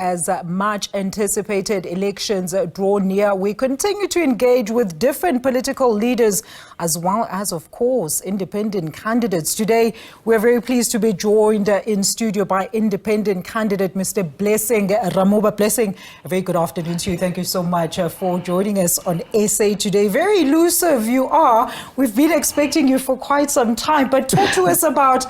as much anticipated elections draw near, we continue to engage with different political leaders as well as, of course, independent candidates. Today, we're very pleased to be joined in studio by independent candidate Mr. Blessing Ramoba. Blessing, a very good afternoon to you. Thank you so much for joining us on SA Today. Very elusive you are. We've been expecting you for quite some time, but talk to us about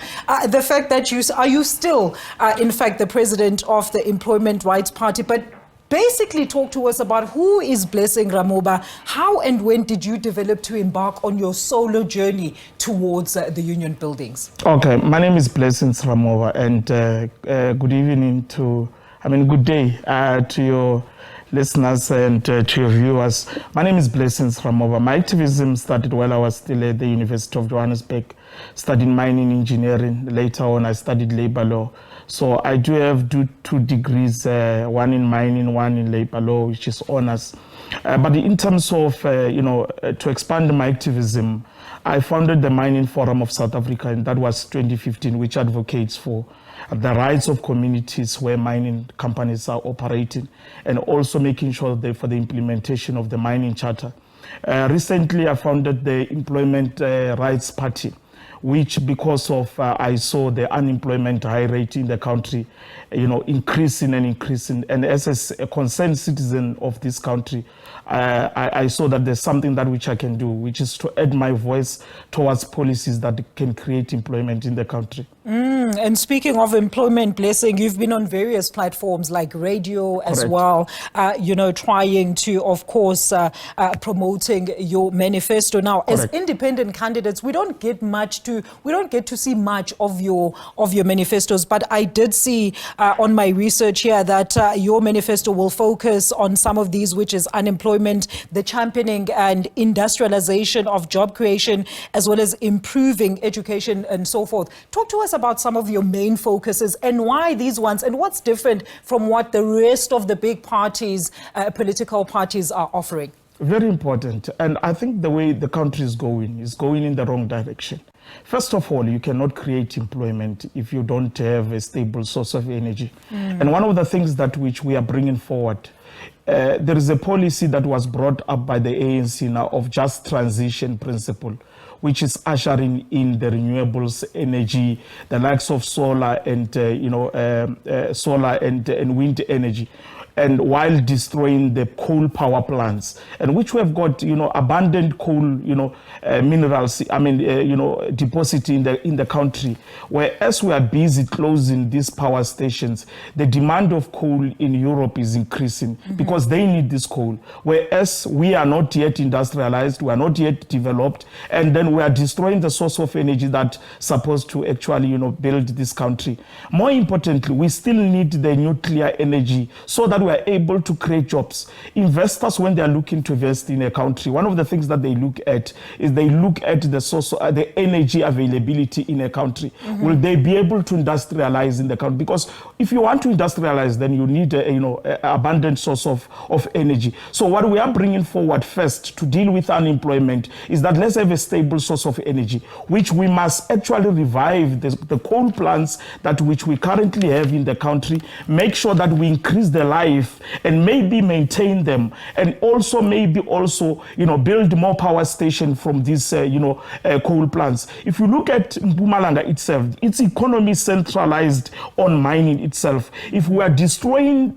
the fact that are you still, in fact, the president of the Employment Rights Party, but basically talk to us about who is Blessing Ramoba. How and when did you develop to embark on your solo journey towards the union buildings? Okay, my name is Blessing Rova, and good evening good day to your listeners and to your viewers. My name is Blessing Rova. My activism started while I was still at the University of Johannesburg, studying mining engineering. Later on, I studied labor law. So I do have two degrees, one in mining, one in labor law, which is honors. But in terms of, to expand my activism, I founded the Mining Forum of South Africa, and that was 2015, which advocates for the rights of communities where mining companies are operating, and also making sure that for the implementation of the mining charter. Recently, I founded the Employment Rights Party, which because of I saw the unemployment high rate in the country, increasing. And as a concerned citizen of this country, I saw that there's something that which I can do, which is to add my voice towards policies that can create employment in the country. And speaking of employment, Blessing, you've been on various platforms like radio as well, trying to, of course, promoting your manifesto. Now, as independent candidates, we don't get to see much of your manifestos, but I did see on my research here that your manifesto will focus on some of these, which is unemployment, the championing and industrialization of job creation, as well as improving education and so forth. Talk to us about some of your main focuses and why these ones, and what's different from what the rest of the big parties, political parties are offering. Very important. And I think the way the country is going in the wrong direction. First of all, you cannot create employment if you don't have a stable source of energy. And one of the things that which we are bringing forward, there is a policy that was brought up by the ANC now of just transition principle, which is ushering in the renewables energy, the likes of solar and wind energy, and while destroying the coal power plants, and which we have got, abundant coal, minerals, deposit in the country. Whereas we are busy closing these power stations, the demand of coal in Europe is increasing because they need this coal. Whereas we are not yet industrialized, we are not yet developed, and then we are destroying the source of energy that's supposed to actually, build this country. More importantly, we still need the nuclear energy so that we are able to create jobs. Investors, when they are looking to invest in a country, one of the things that they look at is they look at the source, the energy availability in a country. Will they be able to industrialize in the country? Because if you want to industrialize, then you need abundant source of energy. So what we are bringing forward first to deal with unemployment is that let's have a stable source of energy, which we must actually revive the coal plants that which we currently have in the country, make sure that we increase the life and maybe maintain them, and also build more power station from these coal plants. If you look at Mpumalanga itself, its economy centralized on mining itself. If we are destroying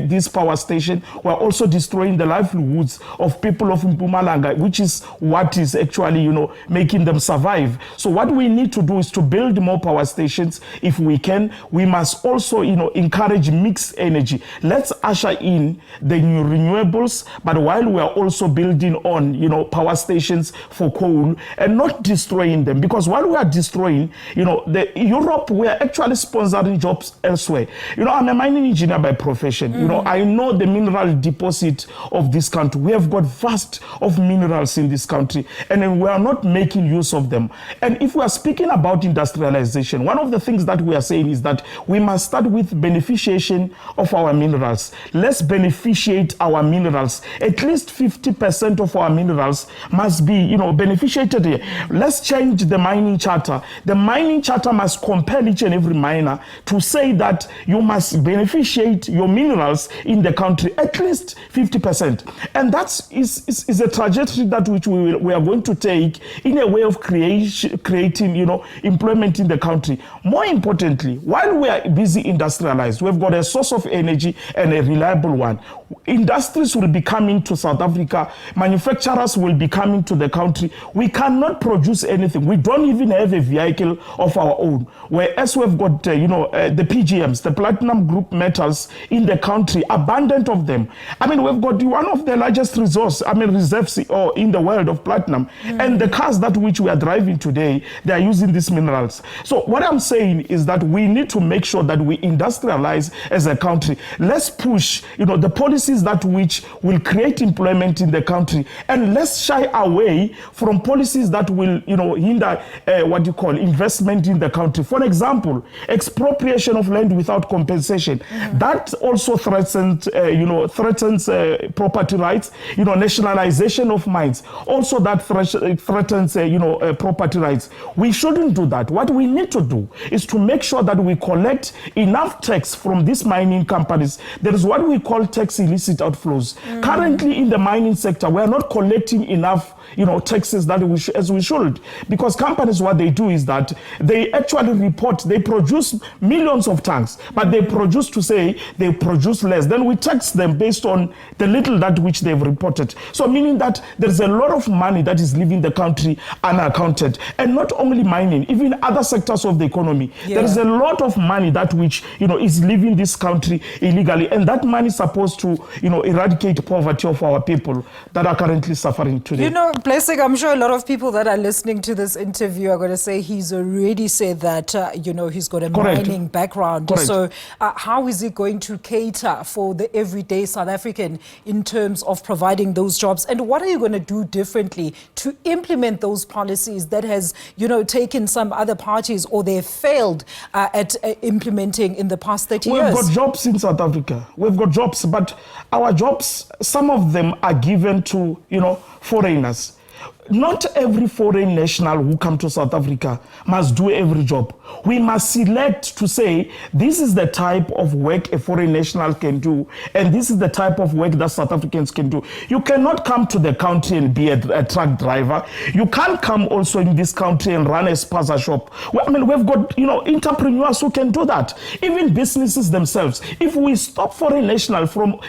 this power station, we are also destroying the livelihoods of people of Mpumalanga, which is what is actually making them survive. So what we need to do is to build more power stations. If we can, we must also encourage mixed energy. Let's usher in the new renewables, but while we are also building on power stations for coal and not destroying them, because while we are destroying Europe, we are actually sponsoring jobs elsewhere. I'm a mining engineer by profession. I know the mineral deposit of this country. We have got vast of minerals in this country, and then we are not making use of them. And if we are speaking about industrialization, one of the things that we are saying is that we must start with beneficiaries beneficiation of our minerals. Let's beneficiate our minerals. At least 50% of our minerals must be, beneficiated here. Let's change the mining charter. The mining charter must compel each and every miner to say that you must beneficiate your minerals in the country, at least 50%. And that is a trajectory that which we are going to take in a way of creating, employment in the country. More importantly, while we are busy industrialized, we've got a source of energy and a reliable one. Industries will be coming to South Africa. Manufacturers will be coming to the country. We cannot produce anything. We don't even have a vehicle of our own. Whereas we've got, the PGMs, the platinum group metals in the country, abundant of them. I mean, we've got one of the largest reserves in the world of platinum. And the cars that which we are driving today, they are using these minerals. So what I'm saying is that we need to make sure that we industrialize as a country. Let's push, the policies that which will create employment in the country, and let's shy away from policies that will, hinder investment in the country. For example, expropriation of land without compensation. That also threatens property rights. Nationalization of mines. Also, that threatens, property rights. We shouldn't do that. What we need to do is to make sure that we collect enough tax from these mining companies. There is what we call tax illicit outflows. Currently, in the mining sector, we are not collecting enough, taxes that as we should, because companies, what they do is that they actually report, they produce millions of tons, but they produce less. Then we tax them based on the little that which they've reported. So meaning that there's a lot of money that is leaving the country unaccounted. And not only mining, even other sectors of the economy. Yeah. There is a lot of money that which, is leaving this country illegally. And that money is supposed to, eradicate poverty of our people that are currently suffering today. Blessing, I'm sure a lot of people that are listening to this interview are going to say he's already said that, he's got a mining background. Correct. So how is he going to cater for the everyday South African in terms of providing those jobs? And what are you going to do differently to implement those policies that has, taken some other parties, or they failed at implementing in the past 30 years? We've got jobs in South Africa. We've got jobs, but our jobs, some of them are given to, foreigners. Not every foreign national who come to South Africa must do every job. We must select to say, this is the type of work a foreign national can do, and this is the type of work that South Africans can do. You cannot come to the country and be a truck driver. You can't come also in this country and run a spaza shop. Well, I mean, we've got, entrepreneurs who can do that. Even businesses themselves. If we stop foreign national from,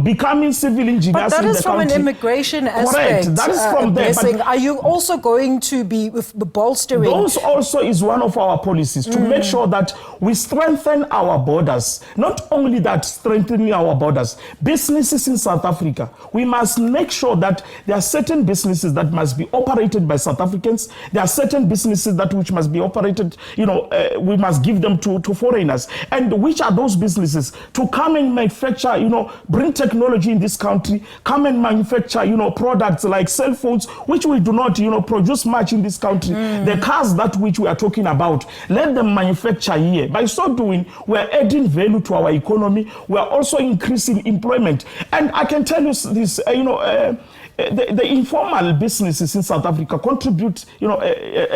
becoming civil engineers in the country. But that is from an immigration aspect. Correct. That is from there. Are you also going to be bolstering? Those also is one of our policies, to make sure that we strengthen our borders. Not only that, strengthening our borders. Businesses in South Africa, we must make sure that there are certain businesses that must be operated by South Africans. There are certain businesses that which must be operated, we must give them to foreigners. And which are those businesses? To come and manufacture, bring technology in this country, come and manufacture, products like cell phones, which we do not, produce much in this country. The cars that which we are talking about, let them manufacture here. By so doing, we are adding value to our economy. We are also increasing employment. And I can tell you this, the informal businesses in South Africa contribute, a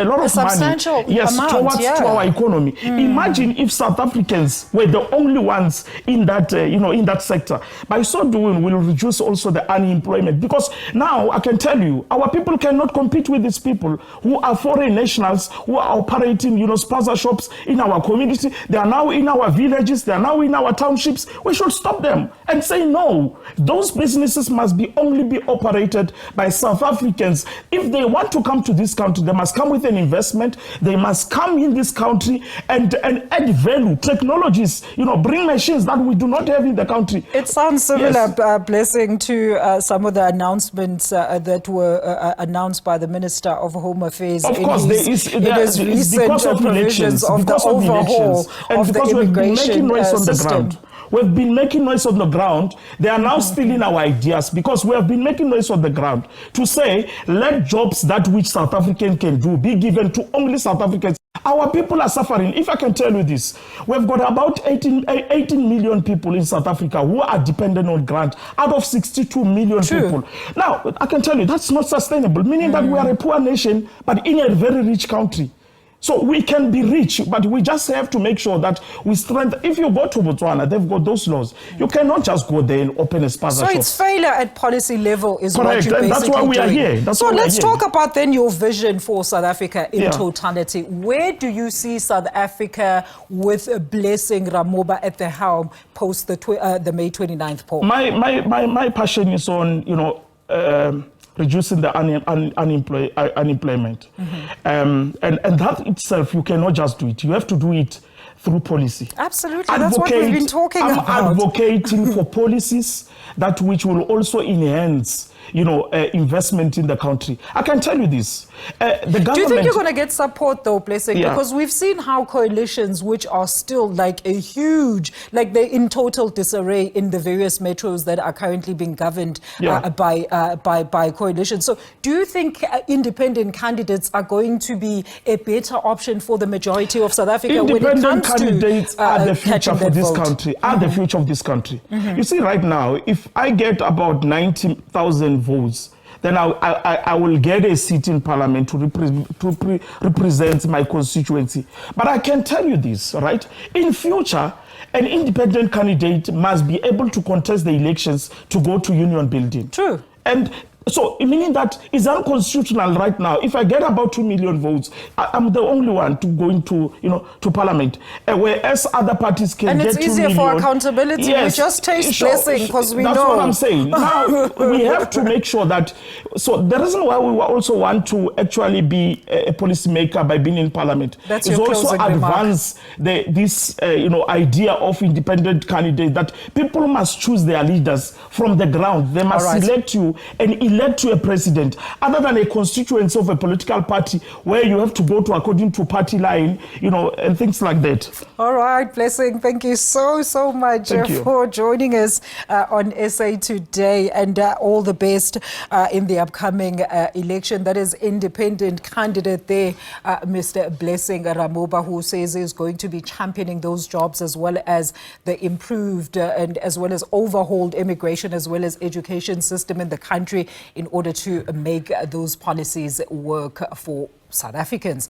lot of money, to our economy. Imagine if South Africans were the only ones in that, in that sector. By so doing, we'll reduce also the unemployment. Because now I can tell you, our people cannot compete with these people who are foreign nationals who are operating, spaza shops in our community. They are now in our villages. They are now in our townships. We should stop them and say no. Those businesses must only be operated by South Africans. If they want to come to this country, they must come with an investment. They must come in this country and add value, technologies, bring machines that we do not have in the country. It sounds similar, yes. Blessing, to some of the announcements that were announced by the Minister of Home Affairs. Of course, there is because of elections, of the overhaul of the immigration system. We've been making noise on the ground. They are now stealing our ideas, because we have been making noise on the ground to say, let jobs that which South African can do be given to only South Africans. Our people are suffering. If I can tell you this, we've got about 18 million people in South Africa who are dependent on grant out of 62 million people. Now, I can tell you that's not sustainable, meaning that we are a poor nation, but in a very rich country. So we can be rich, but we just have to make sure that we strengthen. If you go to Botswana, they've got those laws. You cannot just go there and open a spaza shop. So it's failure at policy level is what you're and basically that's why we doing. are here. So let's talk about then your vision for South Africa in totality. Where do you see South Africa with Blessing Ramoba at the helm post the May 29th poll? My passion is on, reducing the unemployment. And that itself, you cannot just do it. You have to do it through policy. Absolutely, that's what we've been talking about. I'm advocating for policies that which will also enhance investment in the country. I can tell you this. The government... Do you think you're going to get support though, Blessing? Yeah. Because we've seen how coalitions which are still like a huge, like they're in total disarray in the various metros that are currently being governed by coalitions. So do you think independent candidates are going to be a better option for the majority of South Africa when it comes to candidates are the future for this country, are the future of this country. You see, right now, if I get about 90,000 votes, then I will get a seat in parliament to represent my constituency. But I can tell you this, right? In future, an independent candidate must be able to contest the elections to go to union building. True. And so, meaning that it's unconstitutional right now. If I get about 2 million votes, I'm the only one to go into, to parliament. Whereas other parties can get 2 million. And it's easier for accountability. Yes. We just taste Blessing because we know. That's what I'm saying. Now, we have to make sure that, so the reason why we also want to actually be a policymaker by being in parliament is also advance this idea of independent candidate, that people must choose their leaders from the ground. They must select you and elect you a president, other than a constituency of a political party where you have to go to according to party line, and things like that. All right, Blessing, thank you so much for joining us on SA Today, and all the best in the upcoming election. That is independent candidate there, Mr. Blessing Ramoba, who says he's going to be championing those jobs as well as the improved and as well as overhauled immigration as well as education system in the country in order to make those policies work for South Africans.